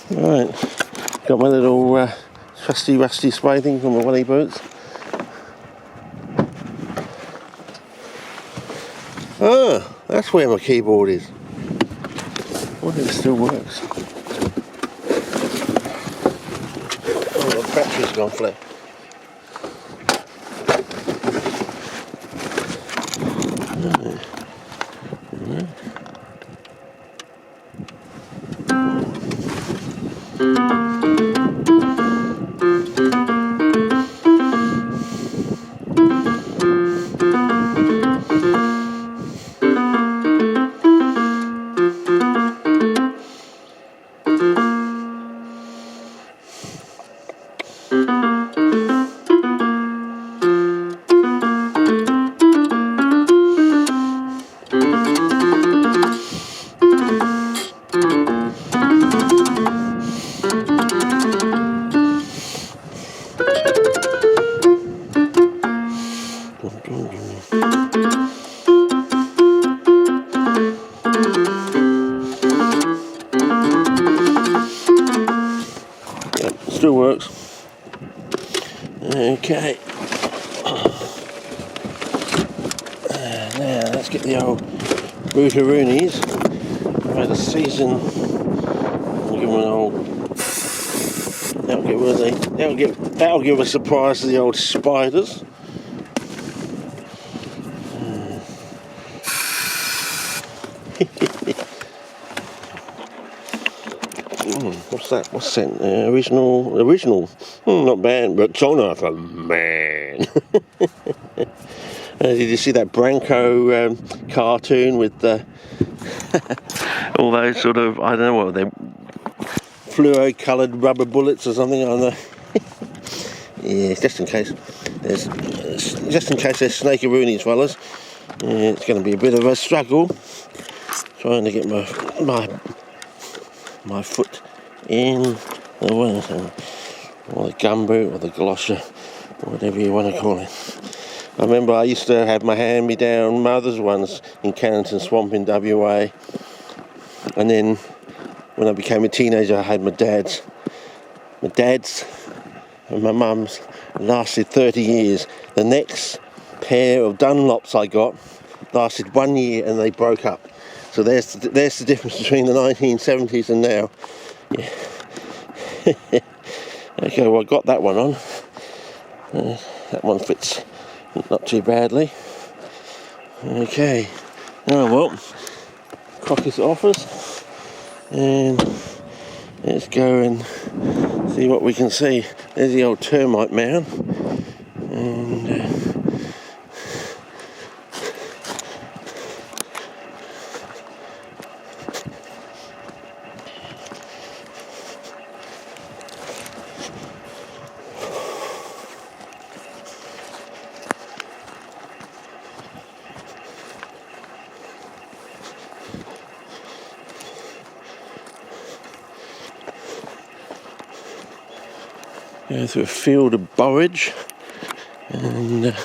Right, got my little trusty rusty spray thing from my welly boots. Ah, that's where my keyboard is. I wonder if it still works. Oh, the battery's gone flat. Yep, still works. Okay. Now let's get the old Bootaroonies. I've had a season. I'll give them an old. That'll give a surprise to the old spiders. What's that? What's that? Original. Not bad, but Jonathan, man. Did you see that Branco cartoon with all those sort of, I don't know what they're, fluoro-coloured rubber bullets or something? I don't know. Yeah, just in case there's snakearoonies, fellas. Yeah, it's going to be a bit of a struggle trying to get my foot in the way, or the gumboot, or the galosher, or whatever you want to call it. I remember I used to have my hand-me-down mother's ones in Cannington Swamp in WA, and then when I became a teenager I had my dad's. My dad's and my mum's lasted 30 years. The next pair of Dunlops I got lasted 1 year and they broke up. So there's the difference between the 1970s and now. Yeah. Okay, well I got that one on. That one fits not too badly. Okay. Oh well. Cock his offers. And let's go and see what we can see. There's the old termite mound. And go through a field of borage, and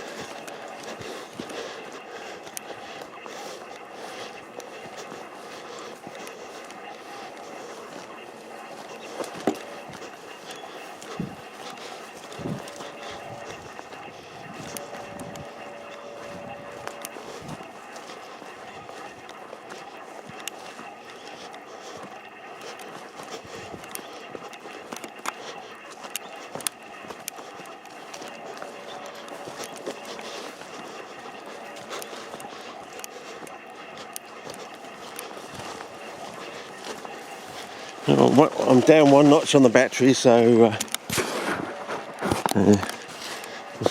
I'm down one notch on the battery, so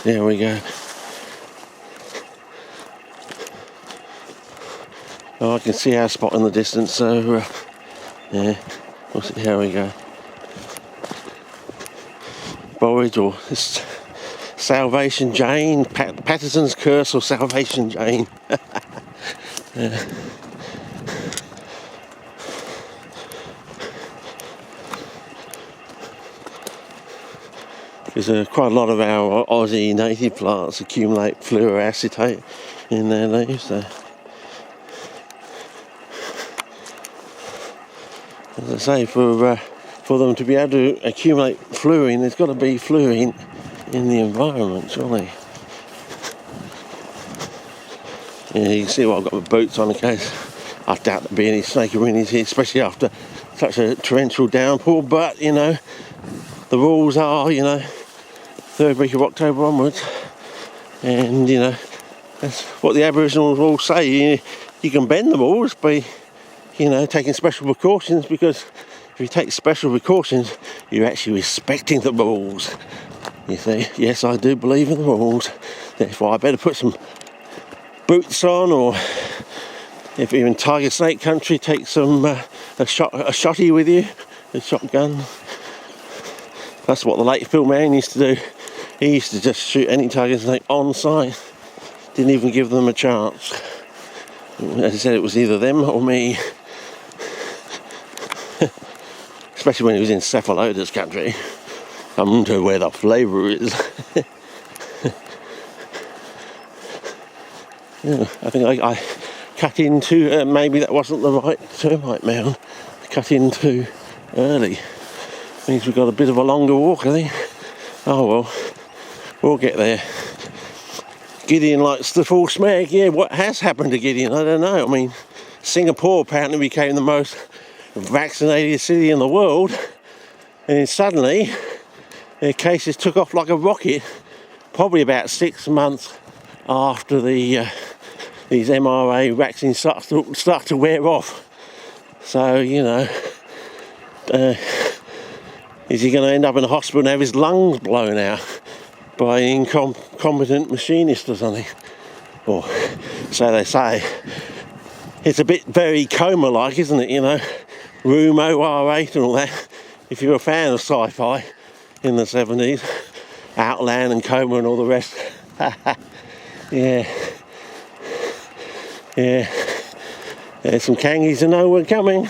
there we go. Oh, I can see our spot in the distance, so yeah, we'll see how we go. Borage or Salvation Jane, Patterson's Curse or Salvation Jane. Yeah. Because quite a lot of our Aussie native plants accumulate fluoroacetate in their leaves. So, as I say, for for them to be able to accumulate fluorine, there's got to be fluorine in the environment, surely. Yeah, you can see what I've got my boots on in case. I doubt there'll be any snake around here, especially after such a torrential downpour, but, you know, the rules are, you know, third week of October onwards, and, you know, that's what the Aboriginal rules say. You can bend the rules by, you know, taking special precautions, because if you take special precautions, you're actually respecting the rules. You see, yes, I do believe in the rules, therefore I better put some boots on, or if you're in tiger snake country, take some a shotty with you, a shotgun. That's what the late Phil Mann used to do. He used to just shoot any tiger snake on sight, didn't even give them a chance. As I said, it was either them or me. Especially when he was in cephalotus country. I wonder where the flavour is. Yeah, I think I cut into, maybe that wasn't the right termite mound. I cut in too early. Means we've got a bit of a longer walk, I think. Oh well, we'll get there. Gideon likes the full smeg. Yeah, what has happened to Gideon? I don't know. I mean, Singapore apparently became the most vaccinated city in the world, and then suddenly their cases took off like a rocket, probably about 6 months after these mRNA vaccines start to wear off. So, you know, is he going to end up in a hospital and have his lungs blown out by an incompetent machinist or something? Or so they say. It's a bit very coma-like, isn't it, you know? Room OR8 and all that. If you're a fan of sci-fi in the 70s, Outland and Coma and all the rest. Yeah. There's some kangies to know we're coming.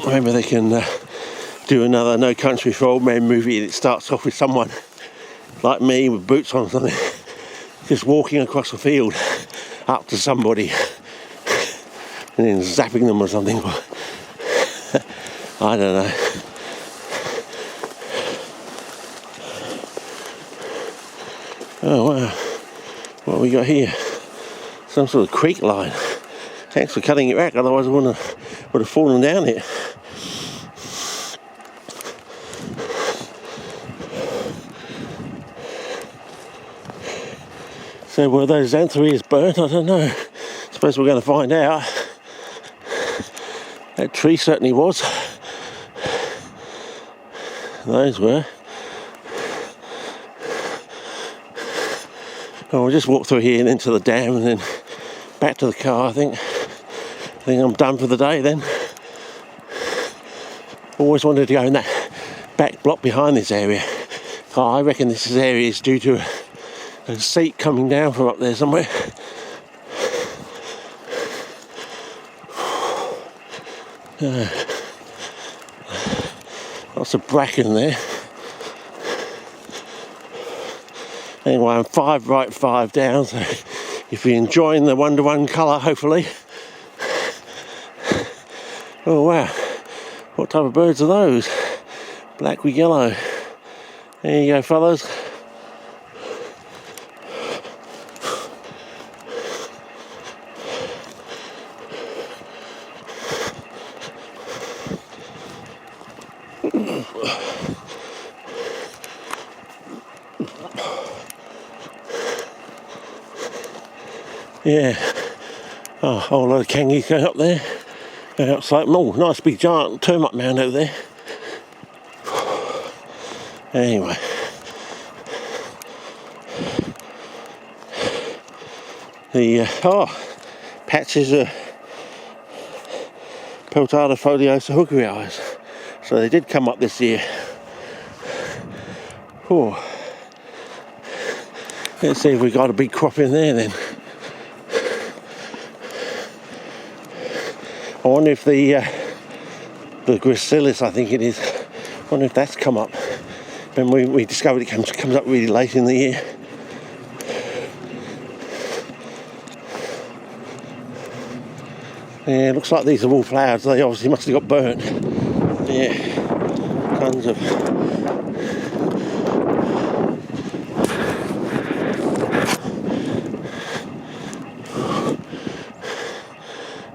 Maybe they can do another No Country for Old Men movie that starts off with someone like me with boots on or something, just walking across the field up to somebody and then zapping them or something. I don't know. Oh wow, what have we got here? Some sort of creek line. Thanks for cutting it back, otherwise I would have fallen down it. So were those anthurias burnt? I don't know. Suppose we're going to find out. That tree certainly was. Those were. Oh, we'll just walk through here and into the dam and then back to the car, I think. I think I'm done for the day then. Always wanted to go in that back block behind this area. Oh, I reckon this area is due to a seat coming down from up there somewhere. Lots of bracken there. Anyway, I'm 5 right, 5 down, so if you're enjoying the 1-to-1 colour, hopefully. Oh wow, what type of birds are those? Black with yellow. There you go, fellas. Yeah. Oh, a whole lot of kangies going up there. Going outside. Oh, nice big giant termite mound over there. Anyway. The patches of Peltata foliosa hookery eyes. So they did come up this year. Oh. Let's see if we got a big crop in there then. I wonder if the gracilis, I think it is, wonder if that's come up. When we discovered it comes up really late in the year. Yeah, looks like these are all flowers. They obviously must have got burnt. Yeah, tons of.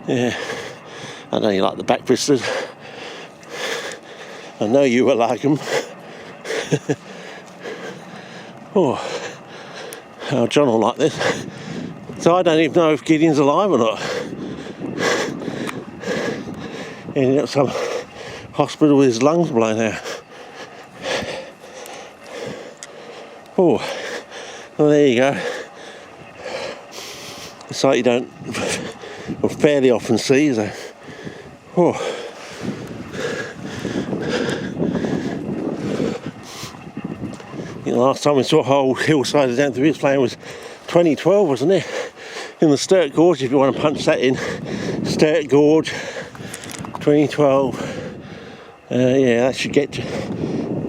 Yeah, I know you like the back vistas. I know you will like them. Oh, John will like this. So I don't even know if Gideon's alive or not. Ended up some hospital with his lungs blown out. Oh, well there you go. A sight you don't or fairly often see, so. Oh. The last time we saw a whole hillside of Xanthopus flame was 2012, wasn't it? In the Sturt Gorge, if you want to punch that in. Sturt Gorge, 2012. Yeah, that should get you.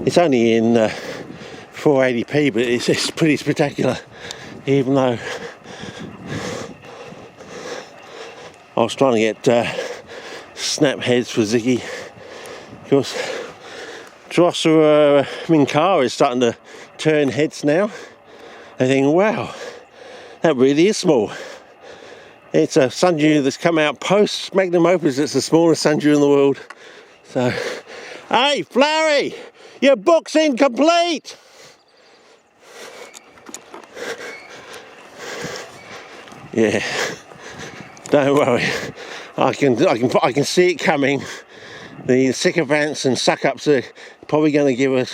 It's only in 480p, but it's pretty spectacular. Even though I was trying to get snap heads for Ziggy, because Drosera Minkara is starting to turn heads now. I think, wow, that really is small. It's a sundew that's come out post magnum opus. It's the smallest sundew in the world. So, hey, Flowery, your book's incomplete. Yeah, don't worry. I can see it coming. The sycophants and suck-ups are probably going to give us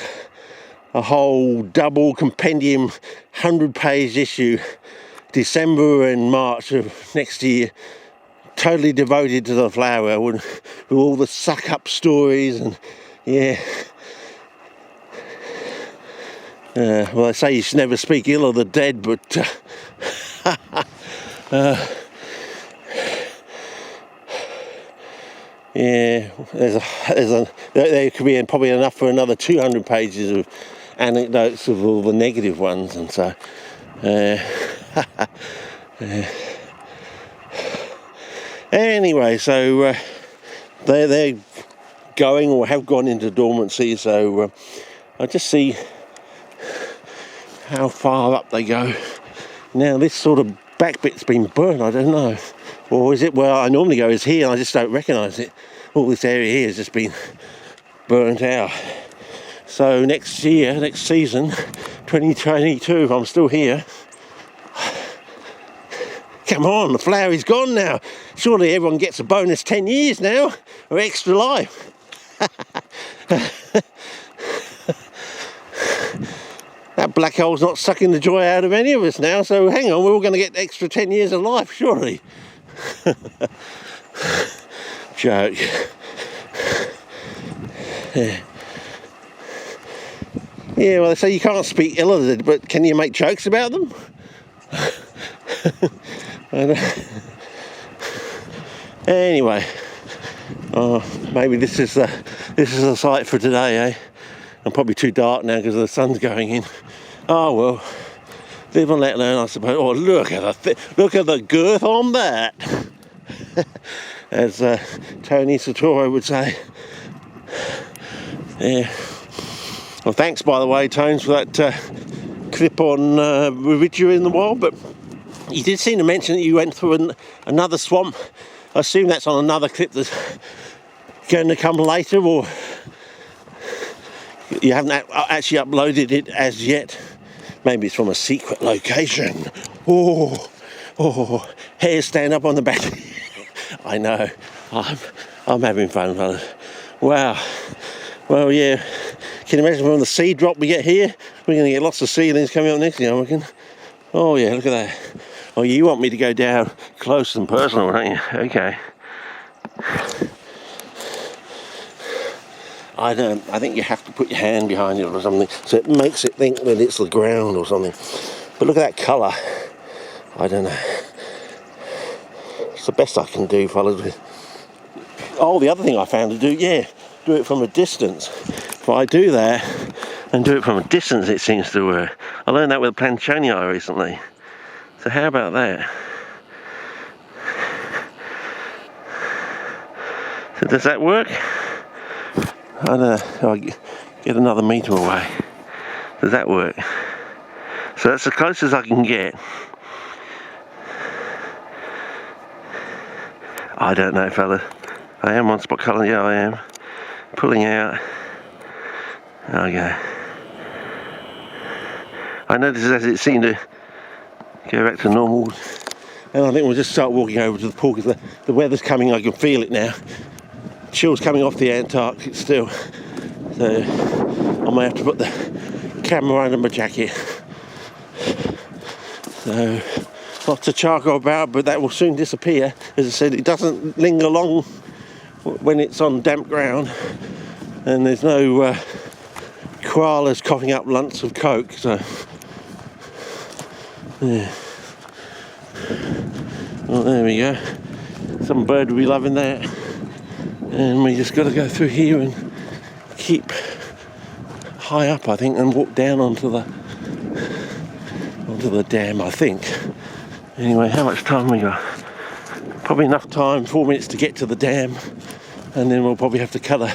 a whole double compendium 100-page issue, December and March of next year, totally devoted to the flower with all the suck-up stories. And yeah, well, they say you should never speak ill of the dead, but yeah, there could be probably enough for another 200 pages of anecdotes of all the negative ones, and so anyway, so they're going or have gone into dormancy, so I just see how far up they go. Now this sort of back bit's been burnt, I don't know. Or is it where I normally go is here and I just don't recognise it. All this area here has just been burnt out. So next season, 2022, if I'm still here, come on, the flower is gone now. Surely everyone gets a bonus 10 years now, or extra life. That black hole's not sucking the joy out of any of us now, so hang on, we're all going to get extra 10 years of life, surely. Joke. Yeah, well, they say you can't speak ill of it, but can you make jokes about them? Anyway, maybe this is the site for today, eh? I'm probably too dark now because the sun's going in. Oh well, live and let learn, I suppose. Oh, look at the girth on that, as Tony Sartoro would say. Yeah. Well, thanks, by the way, Tones, for that clip on Revigia in the wild. But you did seem to mention that you went through another swamp. I assume that's on another clip that's going to come later, or you haven't actually uploaded it as yet. Maybe it's from a secret location. Oh, hairs stand up on the back. I know. I'm having fun, fellas. Wow. Well, yeah. Can you imagine from the seed drop we get here? We're going to get lots of seedlings coming up next year, I reckon. Oh, yeah, look at that. Oh, you want me to go down close and personal, don't you? Okay. I think you have to put your hand behind it or something, so it makes it think that it's the ground or something. But look at that colour. I don't know. It's the best I can do, fellas. Oh, the other thing I found to do, yeah, do it from a distance. if I do that and do it from a distance, it seems to work. I learned that with a planchoni eye recently. So how about that? So does that work? I don't know. I'll get another metre away. Does that work? So that's the closest I can get. I don't know, fella. I am on spot colour. Yeah, I am. Pulling out. Okay. I noticed as it seemed to go back to normal, and I think we'll just start walking over to the pool because the weather's coming. I can feel it now. Chill's coming off the Antarctic still, so I may have to put the camera under my jacket. So lots of charcoal about, but that will soon disappear. As I said, it doesn't linger long when it's on damp ground, and there's no koalas coughing up lumps of coke. So yeah. Well, there we go. Some bird will be loving that. And we just got to go through here and keep high up, I think, and walk down onto the dam, I think. Anyway, how much time we got? Probably enough time, 4 minutes to get to the dam, and then we'll probably have to cut a...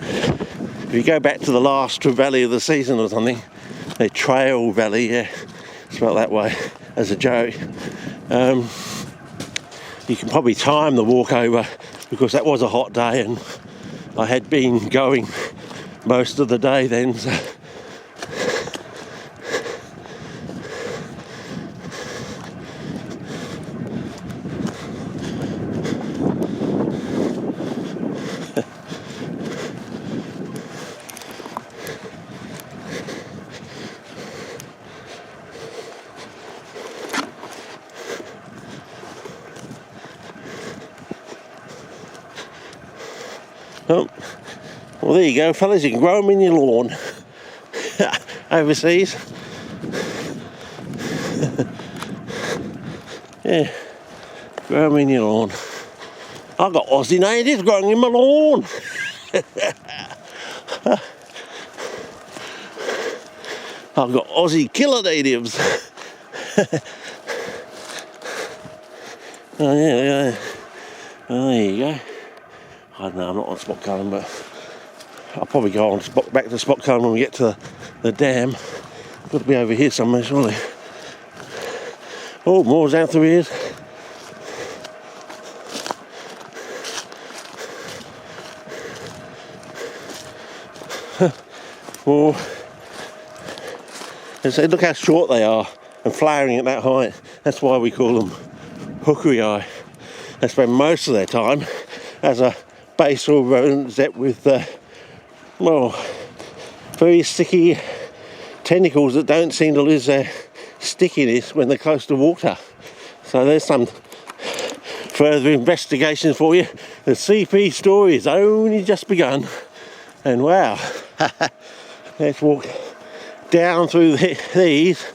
If you go back to the last valley of the season or something, a trail valley, yeah, spelled that way, as a joke, you can probably time the walk over, because that was a hot day and I had been going most of the day then, so oh, well, there you go, fellas. You can grow them in your lawn overseas. Yeah, grow them in your lawn. I've got Aussie natives growing in my lawn. I've got Aussie killer natives. Oh, yeah. Oh, there you go. I don't know, I'm not on spot colour, but I'll probably go on back to spot colour when we get to the dam. Got to be over here somewhere, surely. Oh, more's out through here. More. Look how short they are and flowering at that height. That's why we call them hookery eye. They spend most of their time as a basal rosette with very sticky tentacles that don't seem to lose their stickiness when they're close to water. So there's some further investigation for you. The CP story has only just begun, and wow. Let's walk down through these